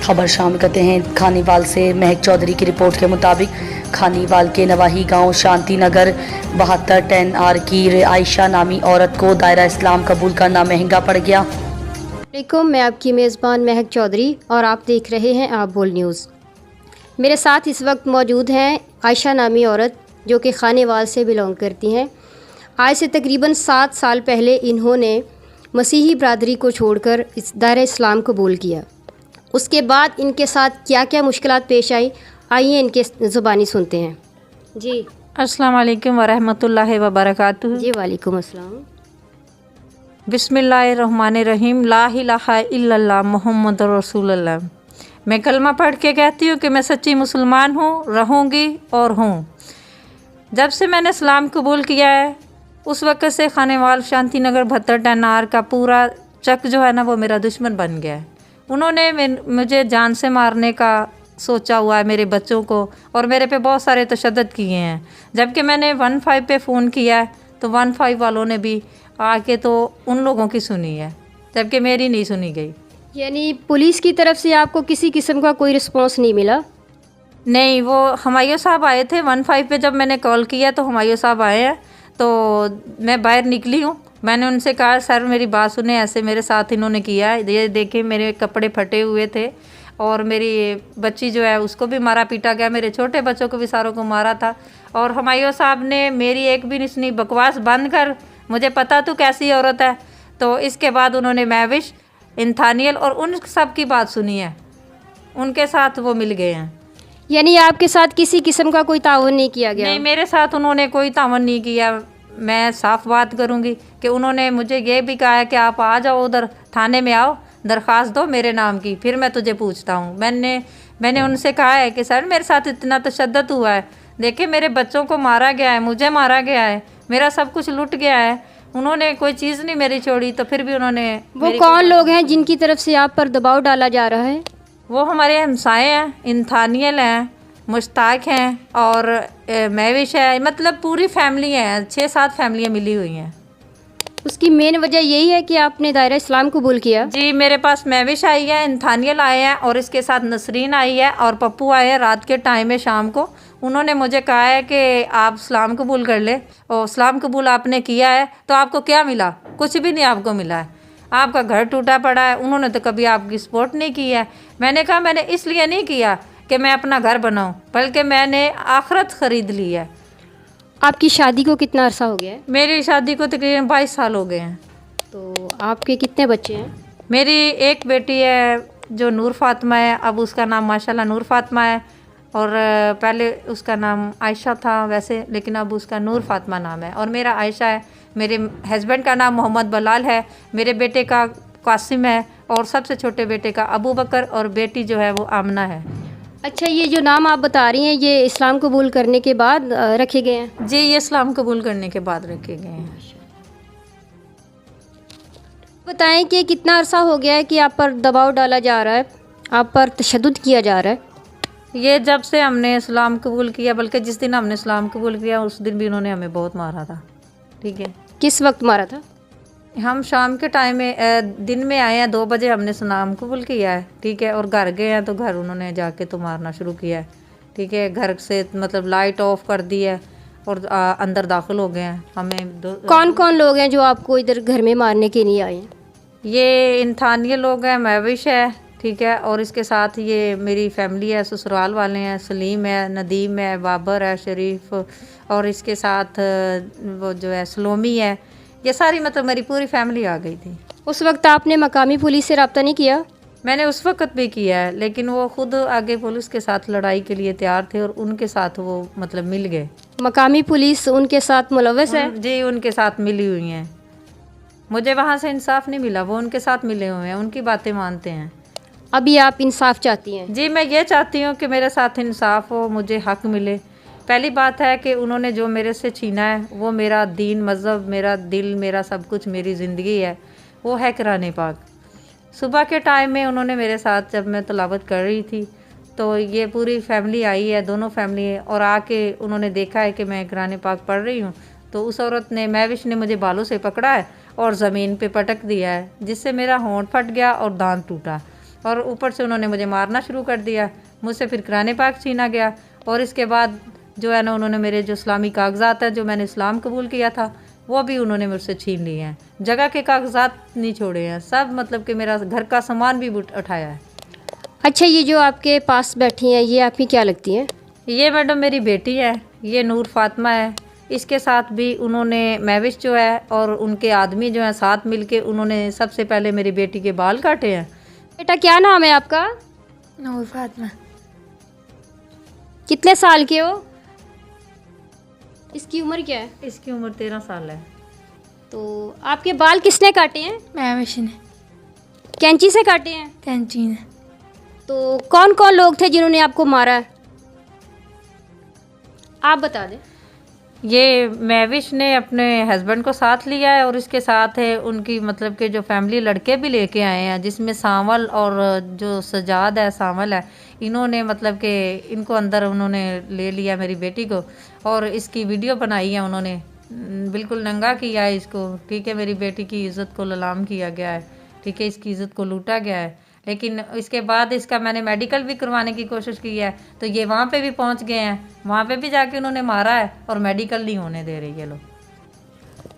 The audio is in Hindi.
खबर शामिल करते हैं खानीवाल से। महक चौधरी की रिपोर्ट के मुताबिक खानीवाल के नवाही गांव शांति नगर 7210R की आयशा नामी औरत को दायरा इस्लाम कबूल करना महंगा पड़ गया। मैं आपकी मेज़बान महक चौधरी और आप देख रहे हैं आप बोल न्यूज़। मेरे साथ इस वक्त मौजूद हैं आयशा नामी औरत जो कि खानीवाल से बिलोंग करती हैं। आज से तकरीबन 7 साल पहले इन्होंने मसीही बरादरी को छोड़कर इस दायरा इस्लाम कबूल किया। उसके बाद इनके साथ क्या क्या मुश्किलात पेश आई, आइए इनके ज़ुबानी सुनते हैं। जी अस्सलाम वालेकुम वरहमतुल्लाहि वबरकातुहू। जी वालेकुम अस्सलाम। बिस्मिल्लाहिर्रहमानिर्रहीम। ला इलाहा इल्लल्लाह मुहम्मदुर रसूलुल्लाह। मैं कलमा पढ़ के कहती हूँ कि मैं सच्ची मुसलमान हूँ, रहूँगी और हूँ। जब से मैंने इस्लाम कबूल किया है उस वक़्त से खानेवाल शांति नगर 7210R का पूरा चक जो है ना वो मेरा दुश्मन बन गया है। उन्होंने मुझे जान से मारने का सोचा हुआ है, मेरे बच्चों को, और मेरे पे बहुत सारे तशद्दुद किए हैं। जबकि मैंने 15 पे फ़ोन किया है तो 15 वालों ने भी आके तो उन लोगों की सुनी है, जबकि मेरी नहीं सुनी गई। यानी पुलिस की तरफ से आपको किसी किस्म का कोई रिस्पॉन्स नहीं मिला? नहीं, वो हमायूं साहब आए थे 15 पे। जब मैंने कॉल किया तो हमायूं साहब आए हैं, तो मैं बाहर निकली हूँ। मैंने उनसे कहा सर मेरी बात सुने, ऐसे मेरे साथ इन्होंने किया है, ये देखे मेरे कपड़े फटे हुए थे और मेरी बच्ची जो है उसको भी मारा पीटा गया, मेरे छोटे बच्चों को भी सारों को मारा था। और हमायूं साहब ने मेरी एक भी नहीं सुनी, बकवास बंद कर, मुझे पता तू कैसी औरत है। तो इसके बाद उन्होंने महविश, इंथानियल और उन सब की बात सुनी है, उनके साथ वो मिल गए हैं। यानी आपके साथ किसी किस्म का कोई ताउन नहीं किया गया? नहीं, मेरे साथ उन्होंने कोई ताउन नहीं किया। मैं साफ बात करूंगी कि उन्होंने मुझे ये भी कहा है कि आप आ जाओ उधर थाने में, आओ दरख्वास्त दो मेरे नाम की, फिर मैं तुझे पूछता हूँ। मैंने उनसे कहा है कि सर मेरे साथ इतना तशद्दुद हुआ है, देखिए मेरे बच्चों को मारा गया है, मुझे मारा गया है, मेरा सब कुछ लूट गया है, उन्होंने कोई चीज़ नहीं मेरी छोड़ी। तो फिर भी उन्होंने वो कौन लोग हैं जिनकी तरफ से आप पर दबाव डाला जा रहा है? वो हमारे हमसाए हैं, इंथानियल हैं, मुश्ताक हैं और महविश है, मतलब पूरी फैमिली है, 6-7 फैमिलियाँ मिली हुई हैं। उसकी मेन वजह यही है कि आपने दायरा इस्लाम कबूल किया? जी, मेरे पास महविश आई है, इंथानियल आए हैं और इसके साथ नसरीन आई है और पप्पू आए हैं रात के टाइम में, शाम को। उन्होंने मुझे कहा है कि आप इस्लाम कबूल कर ले, और इस्लाम कबूल आपने किया है तो आपको क्या मिला? कुछ भी नहीं आपको मिला है, आपका घर टूटा पड़ा है। उन्होंने तो कभी आपकी सपोर्ट नहीं की है। मैंने कहा मैंने इसलिए नहीं किया कि मैं अपना घर बनाऊं, बल्कि मैंने आखिरत ख़रीद ली है। आपकी शादी को कितना अरसा हो गया है? मेरी शादी को तकरीबन 22 साल हो गए हैं। तो आपके कितने बच्चे हैं? मेरी एक बेटी है जो नूर फातिमा है, अब उसका नाम माशाल्लाह नूर फातिमा है, और पहले उसका नाम आयशा था वैसे, लेकिन अब उसका नूर फातिमा नाम है। और मेरा आयशा है, मेरे हस्बैंड का नाम मोहम्मद बलाल है, मेरे बेटे का कासिम है, और सबसे छोटे बेटे का अबू बकर, और बेटी जो है वो आमना है। अच्छा, ये जो नाम आप बता रही हैं ये इस्लाम कबूल करने के बाद रखे गए हैं? जी, ये इस्लाम कबूल करने के बाद रखे गए हैं। बताएं कि कितना अरसा हो गया है कि आप पर दबाव डाला जा रहा है, आप पर तशद्दुद किया जा रहा है? ये जब से हमने इस्लाम कबूल किया, बल्कि जिस दिन हमने इस्लाम कबूल किया उस दिन भी उन्होंने हमें बहुत मारा था। ठीक है। किस वक्त मारा था? हम शाम के टाइम में, दिन में आए हैं 2 बजे, हमने इस्लाम कबूल किया है, ठीक है, और घर गए हैं तो घर उन्होंने जाके तो मारना शुरू किया है। ठीक है, घर से मतलब लाइट ऑफ कर दी है और अंदर दाखिल हो गए हैं। हमें कौन कौन लोग हैं जो आपको इधर घर में मारने के लिए आए हैं? ये इंथानियल लोग हैं, महविश है, ठीक है, और इसके साथ ये मेरी फैमिली है, ससुराल वाले हैं, सलीम है, नदीम है, बाबर है, शरीफ, और इसके साथ वो जो है सलोमी है, ये सारी मतलब मेरी पूरी फैमिली आ गई थी। उस वक्त आपने मकामी पुलिस से रब्ता नहीं किया? मैंने उस वक्त भी किया है, लेकिन वो खुद आगे पुलिस के साथ लड़ाई के लिए तैयार थे और उनके साथ वो मतलब मिल गए। मकामी पुलिस उनके साथ मुलव्वस है? जी, उनके साथ मिली हुई हैं। मुझे वहाँ से इंसाफ नहीं मिला, वो उनके साथ मिले हुए हैं, उनकी बातें मानते हैं। अभी आप इंसाफ चाहती हैं? जी, मैं ये चाहती हूँ कि मेरे साथ इंसाफ हो, मुझे हक मिले। पहली बात है कि उन्होंने जो मेरे से छीना है वो मेरा दीन, मज़हब, मेरा दिल, मेरा सब कुछ, मेरी ज़िंदगी है, वो है कुरान पाक। सुबह के टाइम में उन्होंने मेरे साथ, जब मैं तिलावत कर रही थी, तो ये पूरी फैमिली आई है, दोनों फैमिली है, और आके उन्होंने देखा है कि मैं कुरान पाक पढ़ रही हूँ, तो उस औरत ने, महविश ने, मुझे बालों से पकड़ा है और ज़मीन पे पटक दिया है, जिससे मेरा होंठ फट गया और दांत टूटा। और ऊपर से उन्होंने मुझे मारना शुरू कर दिया। मुझसे फिर कुरान पाक छीना गया और इसके बाद जो है ना उन्होंने मेरे जो इस्लामी कागजात हैं, जो मैंने इस्लाम कबूल किया था, वो भी उन्होंने मुझसे छीन लिए हैं। जगह के कागजात नहीं छोड़े हैं, सब मतलब कि मेरा घर का सामान भी उठाया है। अच्छा, ये जो आपके पास बैठी हैं ये आपकी क्या लगती हैं? ये मैडम मेरी बेटी है, ये नूर फातिमा है। इसके साथ भी उन्होंने महविश जो है और उनके आदमी जो हैं साथ मिलके उन्होंने सबसे पहले मेरी बेटी के बाल काटे हैं। बेटा क्या नाम है आपका? नूर फातिमा। कितने साल के हो? इसकी उम्र क्या है? इसकी उम्र 13 साल है। तो आपके बाल किसने काटे हैं? महविश ने, कैंची से काटे हैं? कैंची ने। तो कौन कौन लोग थे जिन्होंने आपको मारा है? आप बता दें। ये महविश ने अपने हस्बैंड को साथ लिया है और इसके साथ है उनकी मतलब के जो फैमिली लड़के भी लेके आए हैं, जिसमें सावल और जो सजाद है, सावल है, इन्होंने मतलब के इनको अंदर उन्होंने ले लिया मेरी बेटी को और इसकी वीडियो बनाई है उन्होंने, बिल्कुल नंगा किया है इसको। ठीक है, मेरी बेटी की इज़्ज़त को ललाम किया गया है, ठीक है, इसकी इज़्ज़त को लूटा गया है। लेकिन इसके बाद इसका मैंने मेडिकल भी करवाने की कोशिश की है, तो ये वहाँ पे भी पहुँच गए हैं, वहाँ पे भी जाके उन्होंने मारा है और मेडिकल नहीं होने दे रही है लोग।